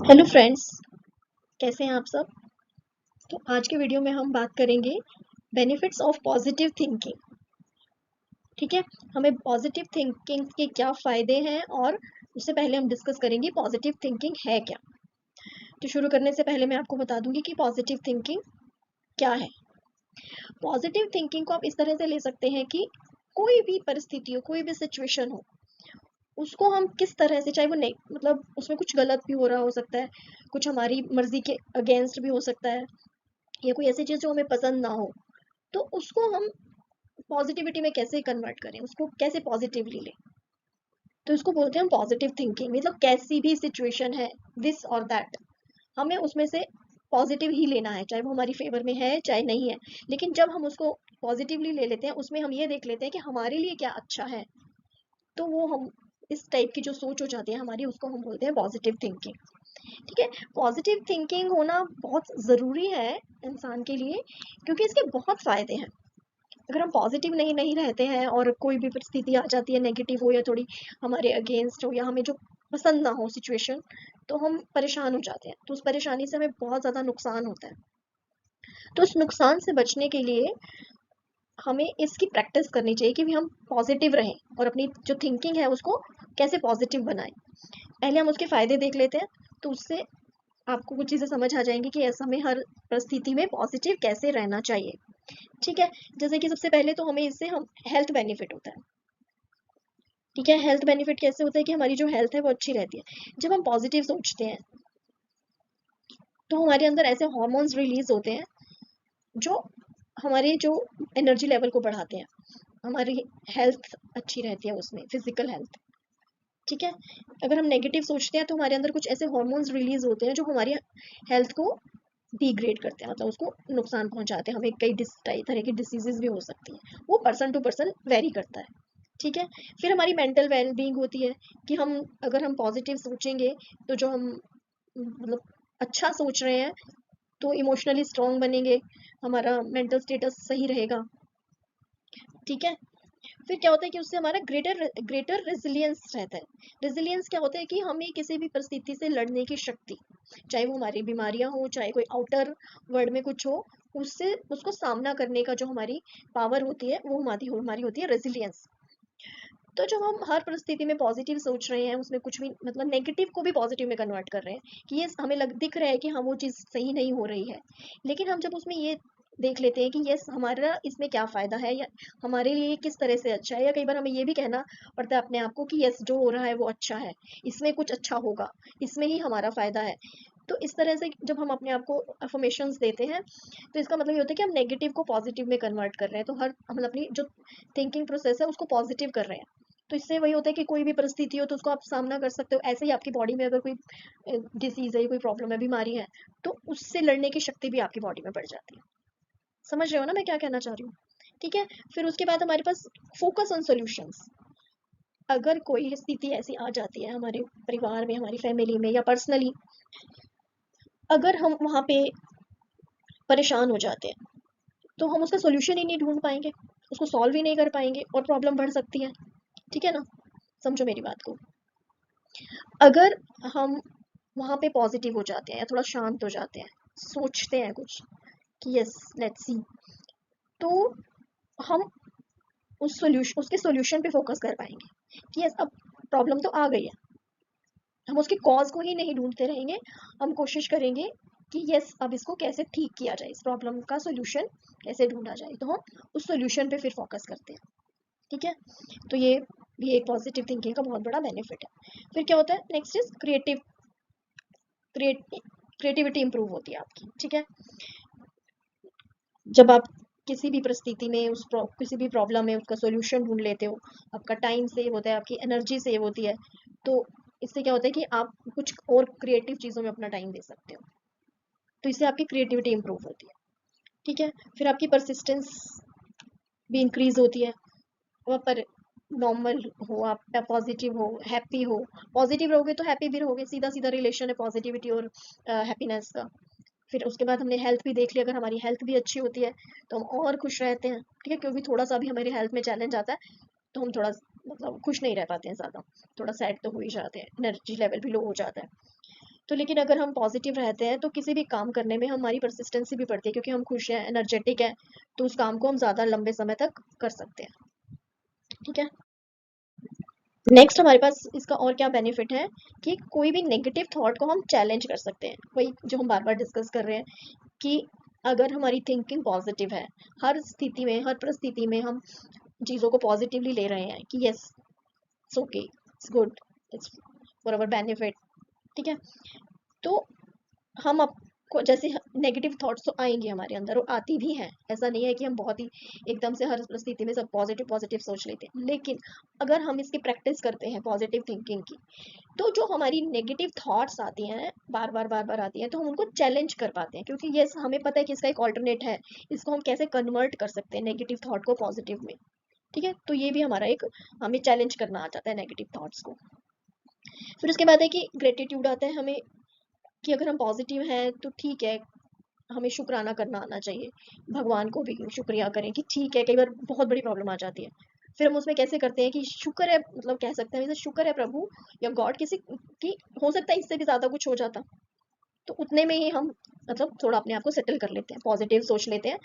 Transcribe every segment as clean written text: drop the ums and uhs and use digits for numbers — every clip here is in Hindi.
हेलो फ्रेंड्स, कैसे हैं आप सब। तो आज के वीडियो में हम बात करेंगे बेनिफिट्स ऑफ पॉजिटिव थिंकिंग। ठीक है, हमें पॉजिटिव थिंकिंग के क्या फ़ायदे हैं और उससे पहले हम डिस्कस करेंगे पॉजिटिव थिंकिंग है क्या। तो शुरू करने से पहले मैं आपको बता दूंगी कि पॉजिटिव थिंकिंग क्या है। पॉजिटिव थिंकिंग को आप इस तरह से ले सकते हैं कि कोई भी परिस्थिति हो, कोई भी सिचुएशन हो, उसको हम किस तरह से, चाहे वो नहीं मतलब उसमें कुछ गलत भी हो रहा हो सकता है, कुछ हमारी मर्जी के अगेंस्ट भी हो सकता है, या कोई ऐसी चीज़ जो हमें पसंद ना हो, तो उसको हम पॉजिटिविटी में कैसे कन्वर्ट करें, उसको कैसे पॉजिटिवली लें। तो इसको बोलते हैं हम पॉजिटिव थिंकिंग। मतलब कैसी भी सिचुएशन है, दिस और दैट, हमें उसमें से पॉजिटिव ही लेना है, चाहे वो हमारी फेवर में है चाहे नहीं है। लेकिन जब हम उसको पॉजिटिवली ले लेते हैं, उसमें हम ये देख लेते हैं कि हमारे लिए क्या अच्छा है, तो वो हम इस टाइप की जो सोच हो जाती है हमारी, उसको हम बोलते हैं पॉजिटिव थिंकिंग। ठीक है, पॉजिटिव थिंकिंग होना बहुत ज़रूरी है इंसान के लिए, क्योंकि इसके बहुत फ़ायदे हैं। अगर हम पॉजिटिव नहीं नहीं रहते हैं और कोई भी परिस्थिति आ जाती है, नेगेटिव हो या थोड़ी हमारे अगेंस्ट हो, या हमें जो पसंद ना हो सिचुएशन, तो हम परेशान हो जाते हैं। तो उस परेशानी से हमें बहुत ज़्यादा नुकसान होता है। तो उस नुकसान से बचने के लिए हमें इसकी प्रैक्टिस करनी चाहिए कि भी हम पॉजिटिव रहें और अपनी जो थिंकिंग है उसको कैसे पॉजिटिव बनाएं। पहले हम उसके फ़ायदे देख लेते हैं, तो उससे आपको कुछ चीज़ें समझ आ जाएंगी कि ऐसा हमें हर परिस्थिति में पॉजिटिव कैसे रहना चाहिए। ठीक है, जैसे कि सबसे पहले तो हमें इससे हम हेल्थ बेनिफिट होता है। ठीक है, हेल्थ बेनिफिट कैसे होता है कि हमारी जो हेल्थ है वो अच्छी रहती है। जब हम पॉजिटिव सोचते हैं, तो हमारे अंदर ऐसे हॉर्मोन्स रिलीज होते हैं जो हमारे जो एनर्जी लेवल को बढ़ाते हैं। हमारी हेल्थ अच्छी रहती है, उसमें फिजिकल हेल्थ। ठीक है, अगर हम नेगेटिव सोचते हैं तो हमारे अंदर कुछ ऐसे हॉर्मोन्स रिलीज होते हैं जो हमारी हेल्थ को डिग्रेड करते हैं, मतलब उसको नुकसान पहुंचाते हैं। हमें कई तरह की डिसीजेज भी हो सकती हैं, वो पर्सन टू पर्सन वेरी करता है। ठीक है, फिर हमारी मेंटल वेल बीइंग होती है कि हम, अगर हम पॉजिटिव सोचेंगे, तो जो हम मतलब अच्छा सोच रहे हैं, तो इमोशनली स्ट्रांग बनेंगे, हमारा मेंटल स्टेटस सही रहेगा। ठीक है, फिर क्या होता है कि उससे हमारा ग्रेटर ग्रेटर रेजिलियंस रहता है। रेजिलियंस क्या होता है कि हमें किसी भी परिस्थिति से लड़ने की शक्ति, चाहे वो हमारी बीमारियां हो, चाहे कोई आउटर वर्ल्ड में कुछ हो, उससे उसको सामना करने का जो हमारी पावर होती है, वो हमारी होती है रेजिलियंस। तो जब हम हर परिस्थिति में पॉजिटिव सोच रहे हैं, उसमें कुछ भी मतलब नेगेटिव को भी पॉजिटिव में कन्वर्ट कर रहे हैं कि ये हमें दिख रहा है कि हाँ वो चीज़ सही नहीं हो रही है, लेकिन हम जब उसमें ये देख लेते हैं कि यस हमारा इसमें क्या फ़ायदा है, या हमारे लिए किस तरह से अच्छा है, या कई बार हमें ये भी कहना पड़ता है अपने आप को कि यस जो हो रहा है वो अच्छा है, इसमें कुछ अच्छा होगा, इसमें ही हमारा फ़ायदा है। तो इस तरह से जब हम अपने आप को अफर्मेशंस देते हैं, तो इसका मतलब ये होता है कि हम नेगेटिव को पॉजिटिव में कन्वर्ट कर रहे हैं। तो हर मतलब अपनी जो थिंकिंग प्रोसेस है उसको पॉजिटिव कर रहे हैं। तो इससे वही होता है कि कोई भी परिस्थिति हो तो उसको आप सामना कर सकते हो। ऐसे ही आपकी बॉडी में अगर कोई डिसीज है, कोई प्रॉब्लम है, बीमारी है, तो उससे लड़ने की शक्ति भी आपकी बॉडी में बढ़ जाती है। समझ रहे हो ना मैं क्या कहना चाह रही हूँ। ठीक है, फिर उसके बाद हमारे पास फोकस ऑन सॉल्यूशंस। अगर कोई स्थिति ऐसी आ जाती है हमारे परिवार में, हमारी फैमिली में, या पर्सनली, अगर हम वहाँ पे परेशान हो जाते हैं, तो हम उसका सॉल्यूशन ही नहीं ढूंढ पाएंगे, उसको सॉल्व ही नहीं कर पाएंगे और प्रॉब्लम बढ़ सकती है। ठीक है ना, समझो मेरी बात को। अगर हम वहाँ पे पॉजिटिव हो जाते हैं या थोड़ा शांत हो जाते हैं, सोचते हैं कुछ कि यस लेट्स सी, तो हम उसके सॉल्यूशन पे फोकस कर पाएंगे कि यस अब प्रॉब्लम तो आ गई है, हम उसके कॉज को ही नहीं ढूंढते रहेंगे। हम कोशिश करेंगे कि यस अब इसको कैसे ठीक किया जाए, इस प्रॉब्लम का सॉल्यूशन कैसे ढूंढा जाए, तो हम उस सॉल्यूशन पे फिर फोकस करते हैं। ठीक है, तो ये भी एक पॉजिटिव थिंकिंग का बहुत बड़ा बेनिफिट है। फिर क्या होता है, नेक्स्ट इज क्रिएटिविटी इंप्रूव होती है आपकी। ठीक है, जब आप किसी भी परिस्थिति में किसी भी प्रॉब्लम में उसका सॉल्यूशन ढूंढ लेते हो, आपका टाइम सेव होता है, आपकी एनर्जी सेव होती है। तो इससे क्या होता है कि आप कुछ और क्रिएटिव चीज़ों में अपना टाइम दे सकते हो। तो इससे आपकी क्रिएटिविटी इंप्रूव होती है। ठीक है, फिर आपकी परसिस्टेंस भी इंक्रीज होती है। वहाँ पर नॉर्मल हो, आप पॉजिटिव हो, हैप्पी हो। पॉजिटिव रहोगे तो हैप्पी भी रहोगे, सीधा सीधा रिलेशन है पॉजिटिविटी और हैप्पीनेस का। फिर उसके बाद हमने हेल्थ भी देख ली, अगर हमारी हेल्थ भी अच्छी होती है तो हम और खुश रहते हैं। ठीक है, क्योंकि थोड़ा सा भी हमारी हेल्थ में चैलेंज आता है, तो हम थोड़ा मतलब खुश नहीं रह पाते हैं ज़्यादा, थोड़ा सैड तो हो ही जाते हैं, एनर्जी लेवल भी लो हो जाता है। तो लेकिन अगर हम पॉजिटिव रहते हैं तो किसी भी काम करने में हमारी परसिस्टेंसी भी बढ़ती है, क्योंकि हम खुश हैं, एनर्जेटिक हैं, तो उस काम को हम ज़्यादा लंबे समय तक कर सकते हैं। ठीक है। नेक्स्ट हमारे पास इसका और क्या बेनिफिट है कि कोई भी नेगेटिव थॉट को हम चैलेंज कर सकते हैं। वही जो हम बार बार डिस्कस कर रहे हैं कि अगर हमारी थिंकिंग पॉजिटिव है, हर स्थिति में, हर परिस्थिति में हम चीज़ों को पॉजिटिवली ले रहे हैं कि yes, it's okay, it's good, it's for our benefit. ठीक है। तो हम आपको जैसे नेगेटिव थॉट्स तो आएंगे हमारे अंदर, वो आती भी हैं, ऐसा नहीं है कि हम बहुत ही एकदम से हर स्थिति में सब पॉजिटिव पॉजिटिव सोच लेते हैं, लेकिन अगर हम इसकी प्रैक्टिस करते हैं पॉजिटिव थिंकिंग की, तो जो हमारी नेगेटिव थॉट्स आती हैं, बार बार बार बार आती हैं, तो हम उनको चैलेंज कर पाते हैं, क्योंकि ये हमें पता है कि इसका एक ऑल्टरनेट है, इसको हम कैसे कन्वर्ट कर सकते हैं नेगेटिव थॉट को पॉजिटिव में। ठीक है। तो ये भी हमारा एक, हमें चैलेंज करना आ जाता है नेगेटिव थॉट्स को। फिर उसके बाद है कि ग्रेटिट्यूड आता है हमें, कि अगर हम पॉजिटिव हैं तो ठीक है, हमें शुक्राना करना आना चाहिए, भगवान को भी शुक्रिया करें कि ठीक है, कई बार बहुत बड़ी प्रॉब्लम आ जाती है, फिर हम उसमें कैसे करते हैं कि शुक्र है, मतलब कह सकते हैं जैसे शुक्र है प्रभु या गॉड किसी की, हो सकता है इससे भी ज्यादा कुछ हो जाता, तो उतने में ही हम मतलब थोड़ा अपने आप को सेटल कर लेते हैं, पॉजिटिव सोच लेते हैं।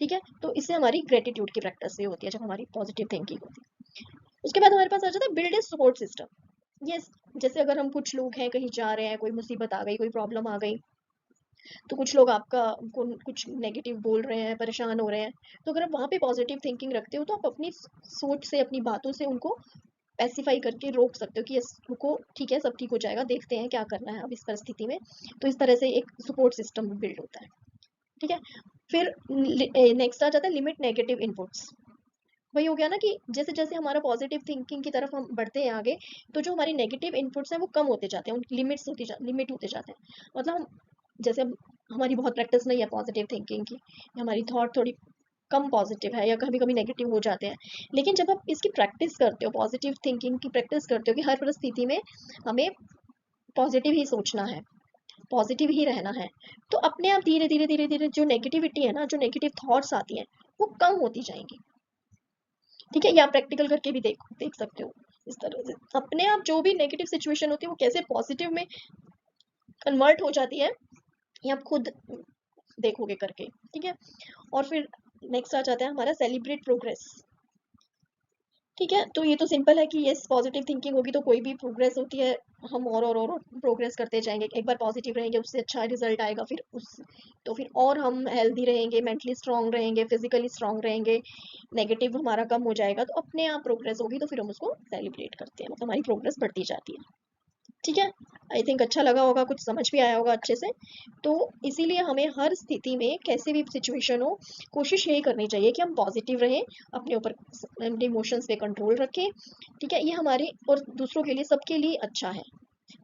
ठीक है। तो इससे हमारी ग्रेटिट्यूड की प्रैक्टिस भी होती है जब हमारी पॉजिटिव थिंकिंग होती है। उसके बाद हमारे पास आ जाता है build a support system. Yes, जैसे अगर हम कुछ लोग हैं, कहीं जा रहे हैं, कोई मुसीबत आ गई, कोई प्रॉब्लम आ गई, तो कुछ लोग आपका कुछ नेगेटिव बोल रहे हैं, परेशान हो रहे हैं, तो अगर आप वहाँ पे पॉजिटिव थिंकिंग रखते हो, तो आप अपनी सोच से, अपनी बातों से उनको पैसिफाई करके रोक सकते हो कि यस, रुको, ठीक है, सब ठीक हो जाएगा, देखते हैं क्या करना है अब इस परिस्थिति में। तो इस तरह से एक सपोर्ट सिस्टम बिल्ड होता है। ठीक है। फिर नेक्स्ट आ जाता है लिमिट नेगेटिव इनपुट्स। वही हो गया ना कि जैसे जैसे हमारा पॉजिटिव थिंकिंग की तरफ हम बढ़ते हैं आगे, तो जो हमारी नेगेटिव इनपुट्स हैं वो कम होते जाते हैं, उनकी लिमिट होते जाते हैं। मतलब जैसे हमारी बहुत प्रैक्टिस नहीं है पॉजिटिव थिंकिंग की, हमारी थॉट थोड़ी कम पॉजिटिव है या कभी कभी नेगेटिव हो जाते हैं, लेकिन जब आप इसकी प्रैक्टिस करते हो, पॉजिटिव थिंकिंग की प्रैक्टिस करते हो कि हर परिस्थिति में हमें पॉजिटिव ही सोचना है, पॉजिटिव ही रहना है, तो अपने आप धीरे धीरे धीरे धीरे जो नेगेटिविटी है ना, जो नेगेटिव थॉट्स आती हैं, वो कम होती जाएंगी। ठीक है। या प्रैक्टिकल करके भी देख देख सकते हो, इस तरह से अपने आप जो भी नेगेटिव सिचुएशन होती है वो कैसे पॉजिटिव में कन्वर्ट हो जाती है, ये आप खुद देखोगे करके। ठीक है। और फिर नेक्स्ट आ जाता है हमारा सेलिब्रेट प्रोग्रेस। ठीक है। तो ये तो सिंपल है कि यस, पॉजिटिव थिंकिंग होगी तो कोई भी प्रोग्रेस होती है, हम और प्रोग्रेस करते जाएंगे, एक बार पॉजिटिव रहेंगे उससे अच्छा रिजल्ट आएगा, फिर उस, तो फिर और हम हेल्दी रहेंगे, मेंटली स्ट्रांग रहेंगे, फिजिकली स्ट्रांग रहेंगे, नेगेटिव हमारा कम हो जाएगा, तो अपने आप प्रोग्रेस होगी, तो फिर हम उसको सेलिब्रेट करते हैं, मतलब हमारी प्रोग्रेस बढ़ती जाती है। ठीक है। आई थिंक अच्छा लगा होगा, कुछ समझ भी आया होगा अच्छे से। तो इसीलिए हमें हर स्थिति में, कैसे भी सिचुएशन हो, कोशिश यही करनी चाहिए कि हम पॉजिटिव रहें, अपने ऊपर इमोशंस पे कंट्रोल रखें। ठीक है। ये हमारे और दूसरों के लिए, सबके लिए अच्छा है।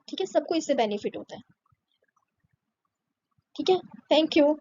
ठीक है। सबको इससे बेनिफिट होता है। ठीक है। Thank you.